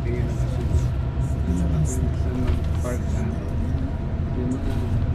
tingin na kasi sa mag-park sa hindi mo na sige.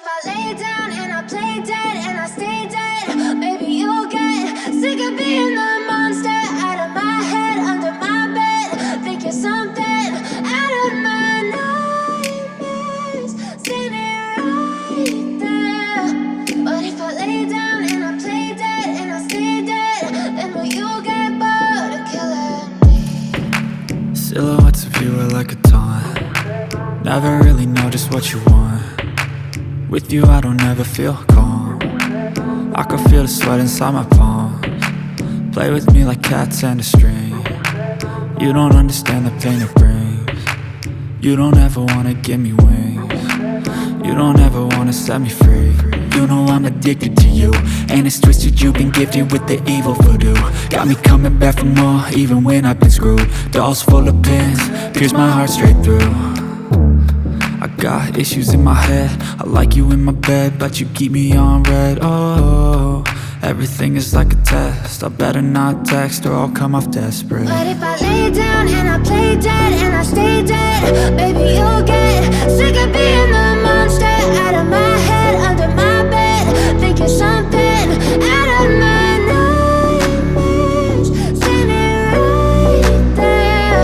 if I lay down and I play dead and I stay dead? Maybe you'll get sick of being the monster out of my head, under my bed. Think you're something out of my nightmares, standing right there. But if I lay down and I play dead and I stay dead, then will you get bored of killing me? Silhouettes of you are like a taunt. Never really know just what you want. With you I don't ever feel calm. I can feel the sweat inside my palms. Play with me like cats and a string. You don't understand the pain it brings. You don't ever wanna give me wings. You don't ever wanna set me free. You know I'm addicted to you, and it's twisted, you've been gifted with the evil voodoo. Got me coming back for more, even when I've been screwed. Dolls full of pins, pierce my heart straight through. I got issues in my head, I like you in my bed, but you keep me on red. Oh, everything is like a test, I better not text or I'll come off desperate. But if I lay down and I play dead and I stay dead, baby you'll get sick of being the monster out of my head, under my bed. Think you're something out of my nightmares, standing right there.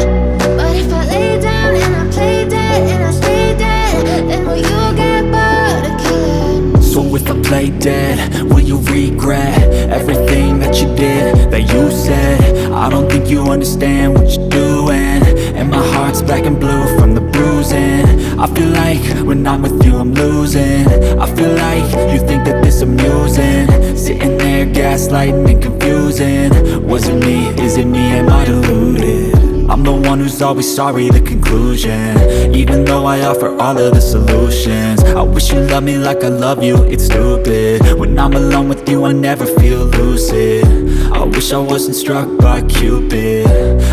But if I lay down and I play dead and I stay dead, then will you get bored of killing me? So if I play dead, will you regret everything that you did, that you said? I don't think you understand what you're doing, and my heart's black and blue from the bruising. I feel like when I'm with you I'm losing. I feel like you think that this amusing, sitting there gaslighting and confusing. Was it me? Is it me? Am I deluded? I'm the one who's always sorry, the conclusion. Even though I offer all of the solutions, I wish you loved me like I love you, it's stupid. When I'm alone with you I never feel lucid. I wish I wasn't struck by Cupid.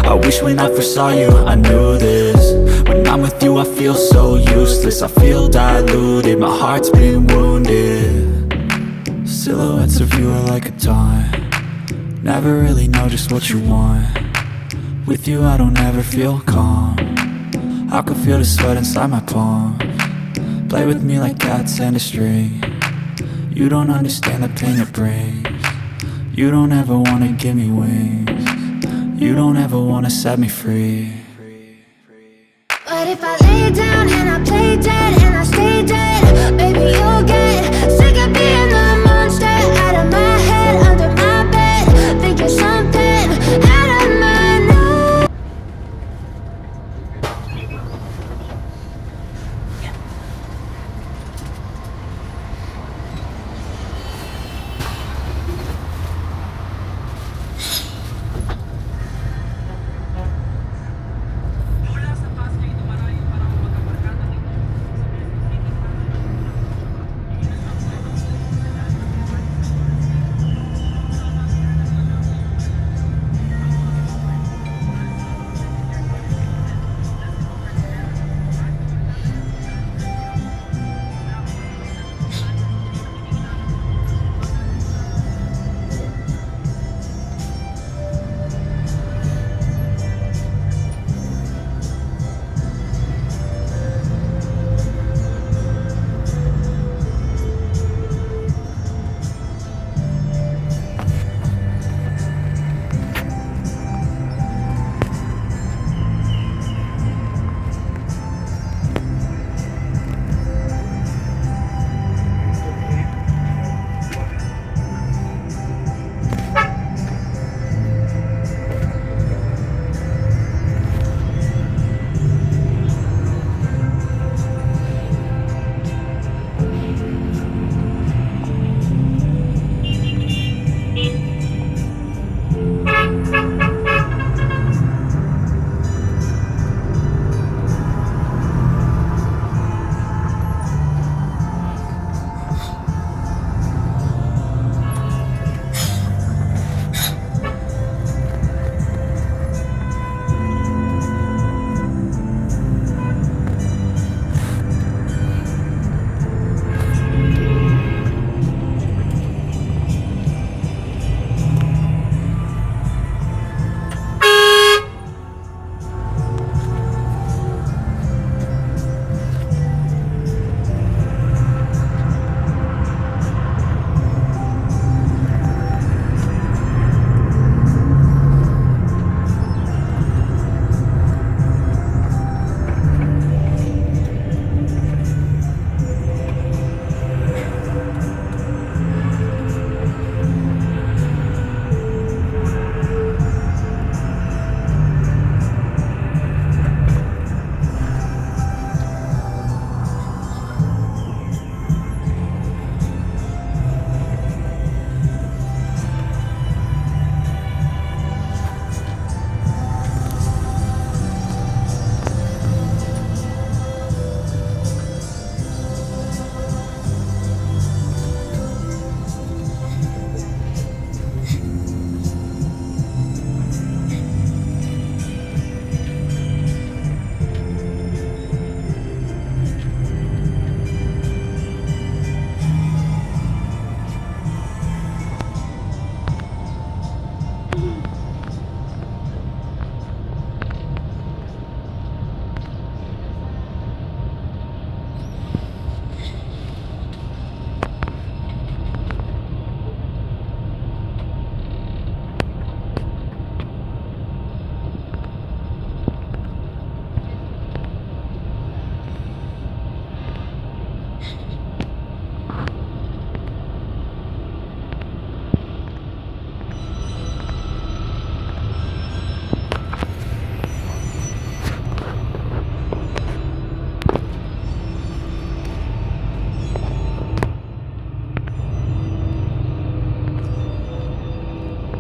I wish when I first saw you I knew this. When I'm with you I feel so useless, I feel diluted, my heart's been wounded. Silhouettes of you are like a taunt. Never really know just what you want. With you I don't ever feel calm. I can feel the sweat inside my palms. Play with me like cats and a string. You don't understand the pain it brings. You don't ever wanna give me wings. You don't ever wanna set me free. But if I lay down